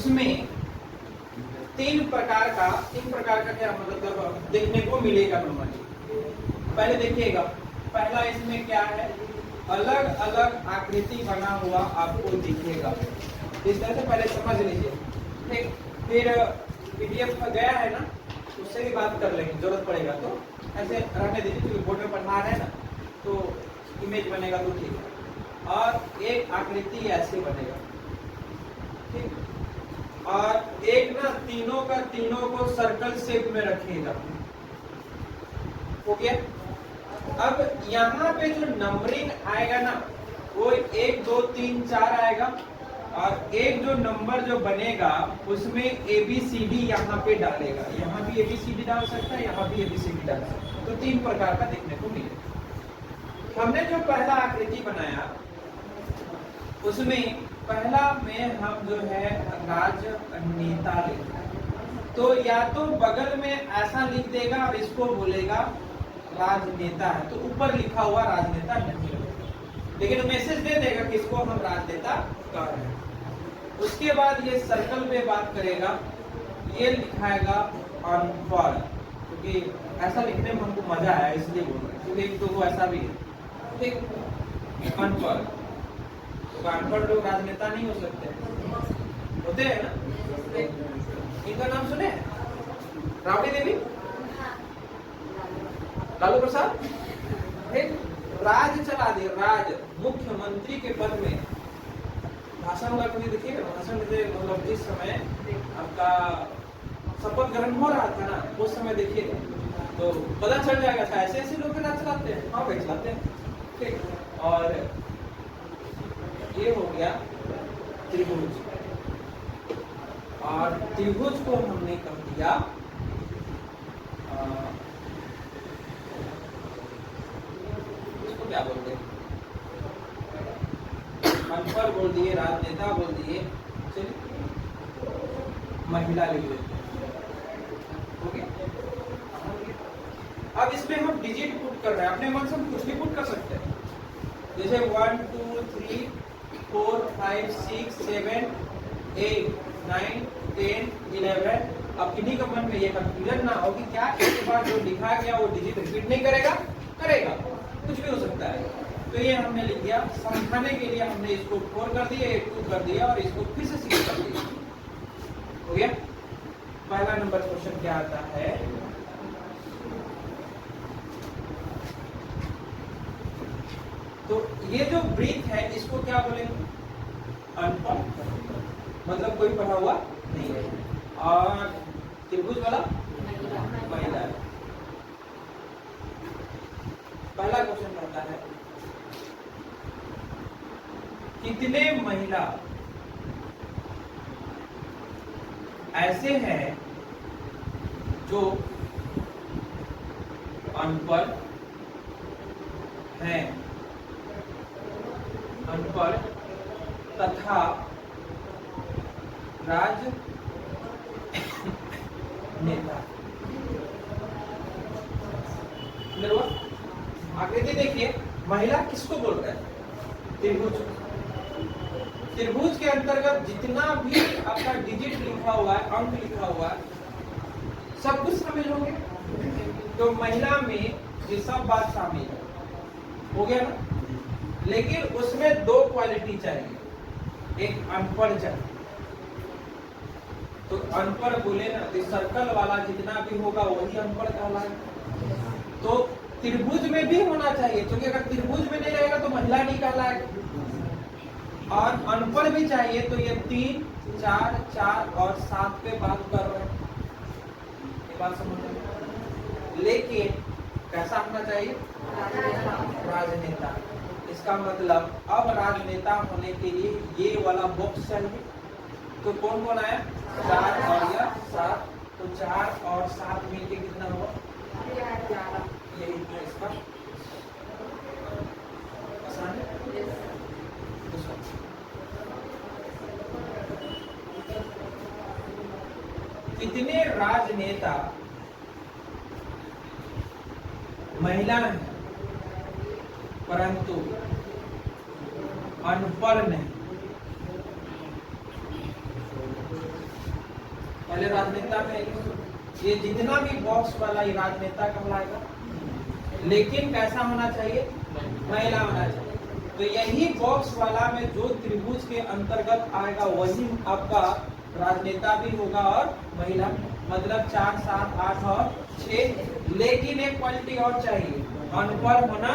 उसमें तीन प्रकार का क्या मतलब देखने को मिलेगा नॉर्मली। पहले देखिएगा, पहला इसमें क्या है, अलग अलग आकृति बना हुआ आपको दिखेगा। इस तरह से पहले समझ लीजिए, ठीक। फिर पीडीएफ गया है ना, उससे भी बात कर लेंगे, जरूरत पड़ेगा तो ऐसे रहने दीजिए, क्योंकि बोर्ड में पढ़ा रहे हैं ना, तो इमेज बनेगा तो ठीक है। और एक आकृति ऐसे बनेगा, ठीक। और एक ना तीनों का तीनों को सर्कल शेप में रखिएगा, हो गया। अब यहाँ पे जो नंबरिंग आएगा ना, वो 1 2 3 4 आएगा, और एक जो नंबर जो बनेगा उसमें ABCD यहाँ पे डालेगा। यहाँ भी ABCD डाल सकता है, यहाँ भी ABCD डाल सकता है, तो तीन प्रकार का देखने को मिलेगा। हमने जो पहला आकृति बनाया उसमें पहला में हम जो है राजनेता लिखा है, तो या तो बगल में ऐसा लिख देगा और इसको बोलेगा राजनेता है, तो ऊपर लिखा हुआ राजनेता नहीं होगा, लेकिन मैसेज दे देगा कि इसको हम राजनेता कह रहे हैं। उसके बाद ये सर्कल पे बात करेगा, ये लिखाएगा अनपढ़, क्योंकि ऐसा लिखने में हमको मजा आया इसलिए बोल रहे हैं, क्योंकि एक तो वो ऐसा भी है, ठीक। अनपढ़, तो अनपढ़ लोग राजनेता नहीं हो सकते, होते हैं ना। इनका नाम सुने, राबड़ी देवी, लालू प्रसाद, ठीक। राज चला दिए, राज मुख्यमंत्री के पद में भाषण होगा, कभी देखिएगा भाषण देते, मतलब जिस समय आपका शपथ ग्रहण हो रहा था ना, उस समय देखिएगा तो पता चल जाएगा था, ऐसे ऐसे लोग राज चलाते हैं, हाँ भाई चलाते हैं, ठीक। और ये हो गया त्रिभुज, और त्रिभुज को हमने कह दिया इसको क्या बोलते हैं, अनपढ़ बोल दिए, राजनेता बोल दिए, चलिए महिला लिख देते हैं, हो गया। अब इसमें हम डिजिट पुट कर रहे हैं, अपने मन से हम कुछ भी पुट कर सकते हैं, जैसे 1 2 3 4 5 6 7 8 9 10 11। अब किन्हीं का मन में ये कंफ्यूजन ना हो कि क्या इसके बाद जो लिखा गया वो डिजिट रिपीट नहीं करेगा, करेगा, कुछ भी हो सकता है। तो ये हमने लिख दिया, समझाने के लिए हमने इसको 4 कर दिया, 2 कर दिया, और इसको फिर से 6 कर दिया, हो गया। पहला नंबर क्वेश्चन क्या आता है, तो ये जो ब्रीथ है इसको क्या बोलेंगे, अनपढ़, मतलब कोई पढ़ा हुआ नहीं है। और त्रिभुज वाला महिला है। पहला क्वेश्चन कहता है, कितने महिला ऐसे हैं जो अनपढ़ हैं, अनपढ़ तथा राजनेता। आकृति देखिए, महिला किसको बोल रहे हैं, त्रिभुज। त्रिभुज के अंतर्गत जितना भी आपका डिजिट लिखा हुआ है, अंक लिखा हुआ है, सब कुछ शामिल होंगे। तो महिला में ये सब बात शामिल है, हो गया ना। लेकिन उसमें 2 क्वालिटी चाहिए, एक अनपढ़ चाहिए। तो अनपढ़ बोले ना, तो सर्कल वाला जितना भी होगा वही अनपढ़ कहलाएगा। तो त्रिभुज में भी होना चाहिए, क्योंकि अगर त्रिभुज में नहीं रहेगा तो महिला नहीं कहलाएगा। और अनपढ़ भी चाहिए, तो ये 3 4 4 और 7 पे बात कर रहे हैं, ये बात समझ में। लेकिन कैसा होना चाहिए, राजनेता। इसका मतलब अब राजनेता होने के लिए ये वाला बॉक्स चाहिए। तो कौन कौन आया, 4 और यह 7, तो 4 और 7 मिलके कितना हुआ, यही है इसका आसान है। कितने राजनेता महिला हैं परंतु अनपढ़ नहीं। पहले राजनेता में ये जितना भी बॉक्स वाला ये राजनेता कहलाएगा, लेकिन कैसा होना चाहिए? महिला होना चाहिए। तो यही बॉक्स वाला में जो त्रिभुज के अंतर्गत आएगा वही आपका राजनेता भी होगा और महिला, मतलब 4, 7, 8 और 6। लेकिन एक क्वालिटी और चाहिए, अनपढ़ होना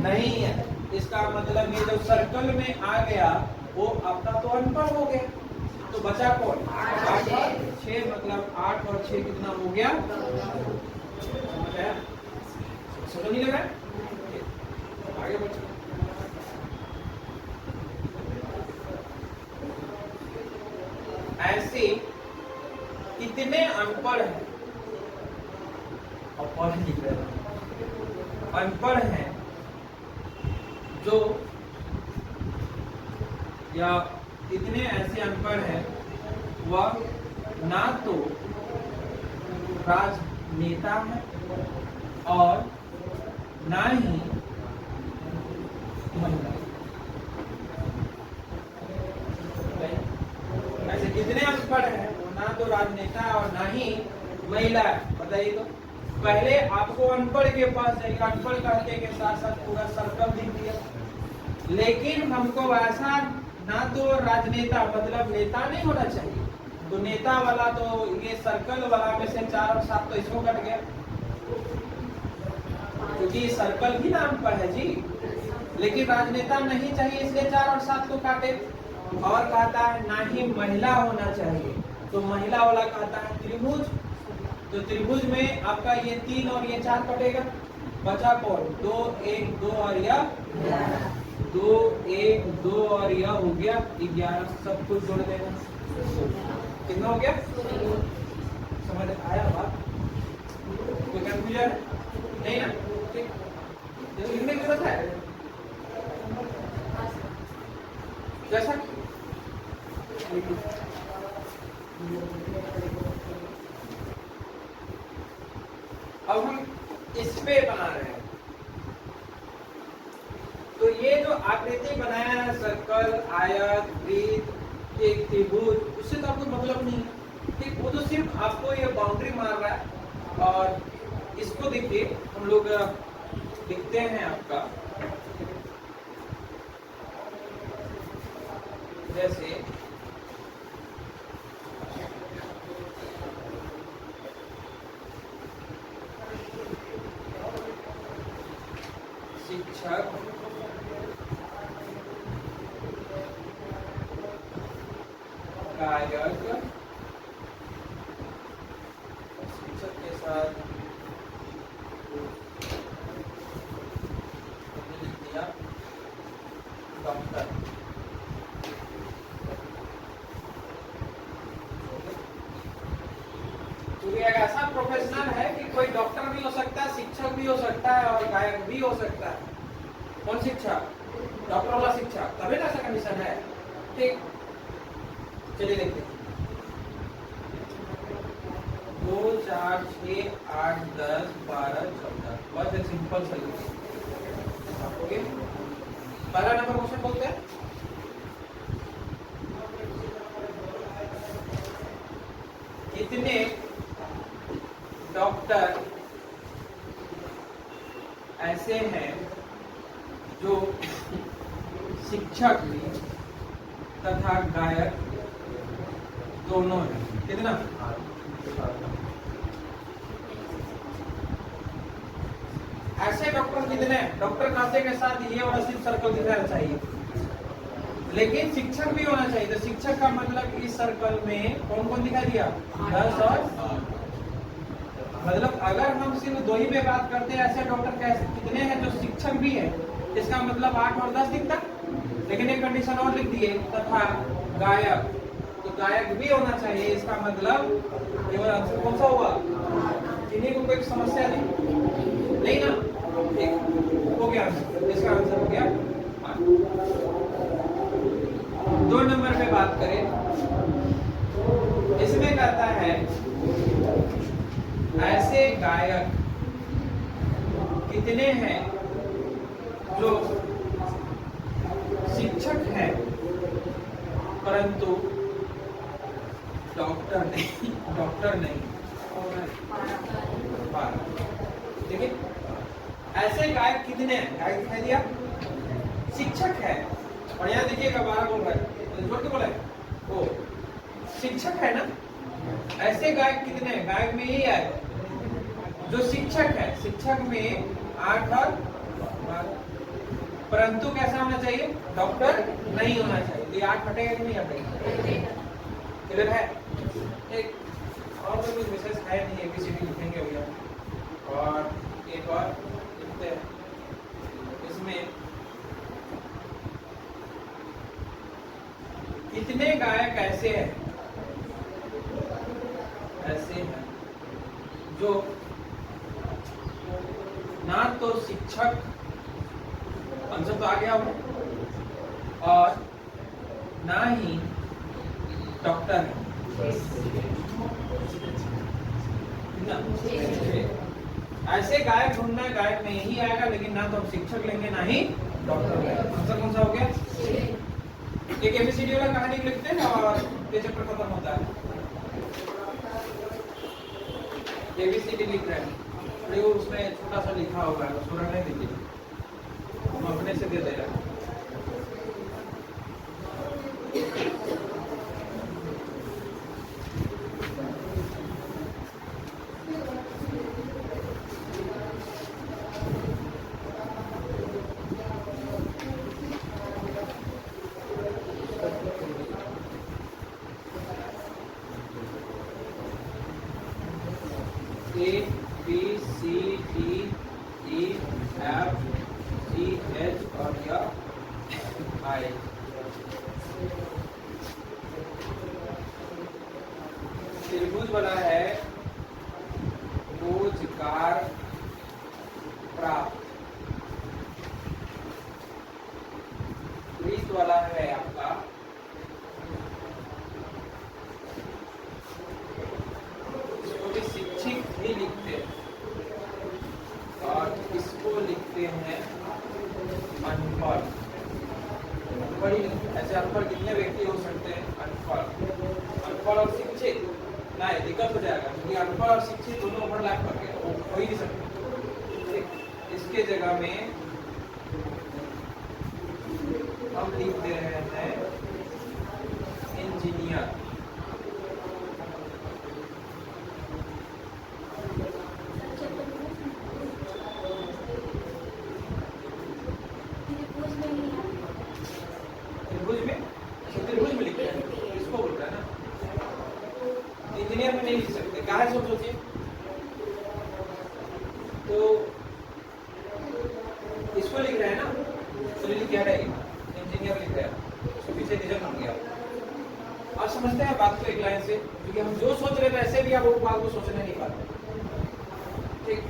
नहीं है। इसका मतलब ये जो सर्कल में आ गया वो आपका तो अनपढ़ हो गया, तो बचा कौन? 8 और 6, मतलब 8 और 6 कितना हो गया? समझ आया? समझ नहीं लगा? आगे बढ़ो। ऐसे कितने अनपढ़ हैं और पढ़ लिख रहे हैं? अनपढ़ हैं जो, या इतने ऐसे अनपढ़ हैं वह ना तो राजनेता है और ना ही महिला। ऐसे कितने अनपढ़ हैं, वो ना तो राजनेता और ना ही महिला है। बताइए तो, पहले आपको अनपढ़ के पास जाएगा, अनपढ़ कहते के साथ साथ पूरा सर्कल दिख दिया। लेकिन हमको ऐसा ना तो राजनेता मतलब नेता नहीं होना चाहिए, तो नेता वाला तो ये सर्कल वाला में से 4 और 7 तो इसको कट गया, क्योंकि सर्कल भी नाम पर है जी। लेकिन राजनेता नहीं चाहिए इसलिए 4 और 7 को काटे। और कहता है ना ही महिला होना चाहिए, तो महिला वाला कहता है त्रिभुज। तो त्रिभुज में आपका ये 3 और ये 4 कटेगा, बचा कौन? 2, 1, 2 और यह 2, 1, 2 और यह हो गया 11। सब कुछ जोड़ देना, कितना हो गया? समझ आया बात? कोई कंफ्यूजन नहीं ना? ठीक, लिखने की जरूरत है जैसा। अब हम इस पे बना रहे हैं, तो ये जो आकृति बनाया है, सर्कल, आयत, वृत्त, एक त्रिभुज, उससे तो आपको मतलब नहीं है। ठीक, वो तो सिर्फ आपको ये बाउंड्री मार रहा है। और इसको देखिए, हम लोग लिखते हैं आपका जैसे शिक्षक गायक, शिक्षक के साथ लिख दिया डॉक्टर। क्योंकि एक ऐसा प्रोफेशनल है कि कोई डॉक्टर भी हो सकता है, शिक्षक भी हो सकता है और गायक भी हो सकता है। कौन शिक्षक? डॉक्टर वाला शिक्षक, तभी ना ऐसा कंडीशन है। ठीक, चलिए देखते हैं। 2, 4, 6, 8, 10, 12, 14, बस एक सिंपल सॉल्यूशन। पहला नंबर क्वेश्चन बोलते हैं, कितने डॉक्टर ऐसे हैं जो शिक्षक भी तथा गायक दोनों हैं? कितना? ऐसे डॉक्टर कितने? डॉक्टर खाते के साथ ये वाला सिर्फ सर्कल दिखना चाहिए, लेकिन शिक्षक भी होना चाहिए। तो शिक्षक का मतलब इस सर्कल में कौन कौन दिखा दिया? 10 और, मतलब अगर हम सिर्फ 2 ही में बात करते हैं, ऐसे डॉक्टर कैसे कितने हैं जो शिक्षक भी है, इसका मतलब 8 और 10 दिखता। लेकिन एक कंडीशन और लिख दिए, तथा गायक, तो गायक भी होना चाहिए। इसका मतलब ये वाला आंसर कौन सा हुआ? किन्हीं को कोई समस्या नहीं ना? ठीक हो गया आंसर, इसका आंसर हो गया। 2 नंबर पे बात करें, इसमें कहता है ऐसे गायक कितने हैं जो शिक्षक हैं परंतु डॉक्टर नहीं, डॉक्टर नहीं, देखिए ऐसे गायक कितने हैं? गायक दिखाई दिया, शिक्षक है। और यहाँ देखिएगा 12 बोल रहा है, जोड़ के बोला है वो शिक्षक है ना। ऐसे गायक कितने हैं? गायक में यही आएगा जो शिक्षक है। शिक्षक में 8 और 12, परंतु कैसा होना चाहिए? डॉक्टर नहीं होना चाहिए। ये 8 हटेगा कि नहीं हटेगा? क्लियर है? एक और तो कुछ विशेष है नहीं, एबीसीडी लिखेंगे भैया। और एक और लिखते हैं इसमें, कितने गायक ऐसे हैं, ऐसे हैं जो ना तो शिक्षक, आंसर तो आ गया होगा, और ना ही डॉक्टर है ना। ऐसे गायक ढूंढना, गायक में यही आएगा, लेकिन ना तो हम शिक्षक लेंगे ना ही डॉक्टर लेंगे। आंसर कौन सा हो गया? एक एबीसीडी वाला कहानी लिखते हैं और ये चैप्टर खत्म होता है। एबीसीडी लिख रहे हैं, देखो उसमें छोटा सा लिखा होगा, उसको रहने दीजिए, हम अपने से दे दे रहे हैं। A B C D E F G H और या I। त्रिभुज वाला है रोजगार प्राप्त, वृत्त वाला है आपका शिक्षित भी लिखते हैं, और इसको लिखते हैं अनपढ़। ऐसे अनपढ़ कितने व्यक्ति हो सकते हैं? अनपढ़ और शिक्षित नहीं, दिक्कत हो जाएगा, क्योंकि अनपढ़ और शिक्षित दोनों ओवरलैप करके हो ही नहीं सकते। इसके जगह में हम लिख दे रहे हैं इंजीनियर। त्रिभुज में लिखते हैं, इसको बोल रहा है ना, इंजीनियर में नहीं लिख सकते। कहा है सोचिए, तो इसको लिख रहे हैं ना, तो लिख क्या रहेगा? इंजीनियर लिख रहे हैं, उसके पीछे रीजन बन गया। आप समझते हैं बात को एक लाइन से, क्योंकि हम जो सोच रहे थे ऐसे भी आप वो बात को सोचने नहीं पाते। ठीक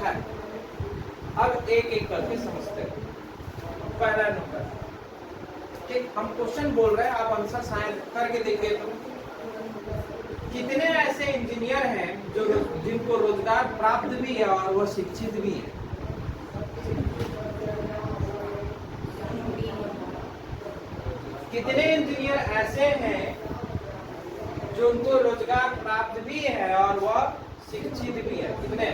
है, अब एक एक करके समझते हैं। पहला नंबर, ठीक, हम क्वेश्चन बोल रहे हैं, आप आंसर साइन करके देखिए। तो कितने ऐसे इंजीनियर हैं जो जिनको रोजगार प्राप्त भी है और वो शिक्षित भी है? कितने इंजीनियर ऐसे हैं जो उनको रोजगार प्राप्त भी है और वह शिक्षित भी है? कितने?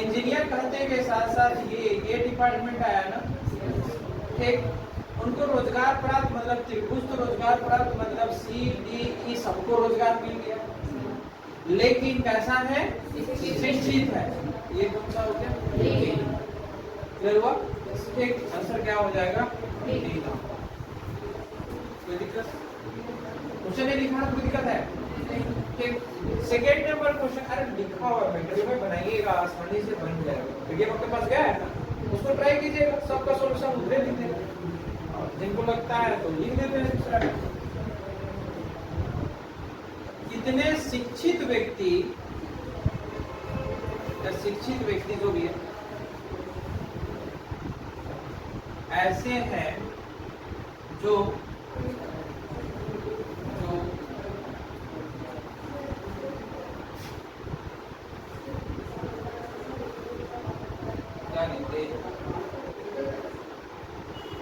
इंजीनियर कहते के साथ साथ ये डिपार्टमेंट आया ना, ठीक, उनको रोजगार प्राप्त मतलब त्रिभुज तो रोजगार प्राप्त मतलब सी डी ई सबको रोजगार मिल गया, लेकिन कैसा है? शिक्षित है। ये कौन सा हो गया? क्लियर हुआ? ठीक, आंसर क्या हो जाएगा? कोई दिक्कत? क्वेश्चन नहीं लिखा कोई दिक्कत है? ठीक, सेकेंड नंबर क्वेश्चन, अरे लिखा हुआ वीडियो में बनाइएगा, आसानी से बन जाएगा। वीडियो आपके पास गया है ना, उसको ट्राई कीजिएगा, सबका सॉल्यूशन उधर लिख देंगे, जिनको लगता है तो लिख देते हैं दूसरा। कितने शिक्षित व्यक्ति या शिक्षित व्यक्ति जो भी है ऐसे हैं जो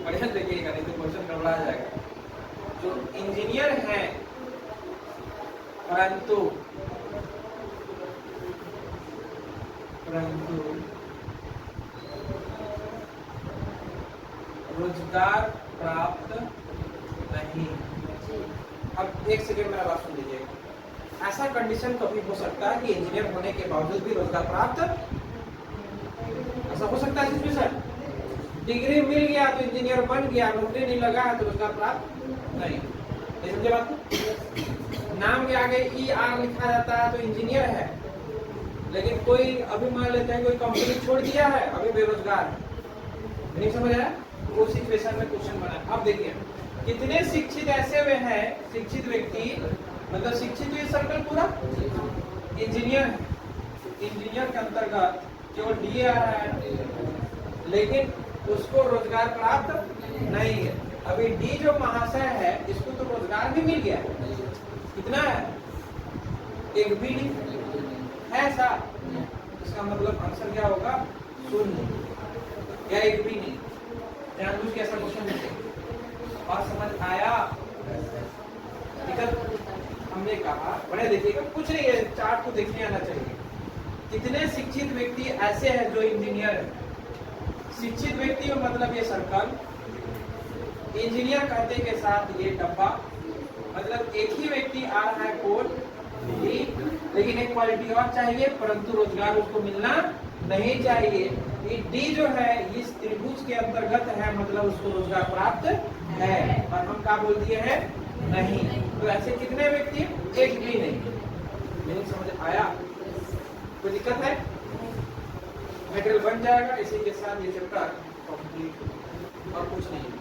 बढ़िया देखिएगा, नहीं तो क्वेश्चन गड़बड़ा जाएगा। जो इंजीनियर हैं परंतु रोजगार प्राप्त नहीं। अब एक सेकेंड मेरा बात सुन लीजिएगा। ऐसा कंडीशन कभी हो सकता है कि इंजीनियर होने के बावजूद भी रोजगार प्राप्त, ऐसा हो सकता है सिचुएशन? डिग्री मिल गया तो इंजीनियर बन गया, नौकरी नहीं लगा है तो रोजगार प्राप्त नहीं। ये समझे बात को? नाम के आगे ER लिखा रहता है तो इंजीनियर है, लेकिन कोई अभी मान लेते हैं कोई कंपनी छोड़ दिया है, अभी बेरोजगार है। नहीं समझ आया? वो सिचुएशन में क्वेश्चन बना। अब देखिए कितने शिक्षित ऐसे हुए हैं, शिक्षित व्यक्ति मतलब शिक्षित ये सर्कल पूरा इंजीनियर है, इंजीनियर के अंतर्गत केवल DA आ रहा है, लेकिन उसको रोजगार प्राप्त नहीं है। अभी डी जो महाशय है इसको तो रोजगार भी मिल गया, कितना है? एक भी नहीं है ऐसा, इसका मतलब आंसर क्या होगा? शून्य या एक भी नहीं। जानबूझ के ऐसा क्वेश्चन नहीं। बात समझ आया? हमने कहा बड़े देखिएगा, कुछ नहीं है, चार्ट को देखने आना चाहिए। कितने शिक्षित व्यक्ति ऐसे हैं जो इंजीनियर है? शिक्षित व्यक्ति में मतलब ये सर्कल, इंजीनियर कहते के साथ ये डब्बा, मतलब एक ही व्यक्ति आ रहा है कोड डी, लेकिन एक क्वालिटी और चाहिए, परंतु रोजगार उसको मिलना नहीं चाहिए। ये डी जो है इस त्रिभुज के अंतर्गत है, मतलब उसको रोजगार प्राप्त है, और हम क्या बोल दिए हैं? नहीं। तो ऐसे कितने व्यक्ति? एक भी नहीं। समझ आया? कोई दिक्कत है? मटेरियल बन जाएगा, इसी के साथ ये चैप्टर कंप्लीट, और कुछ नहीं।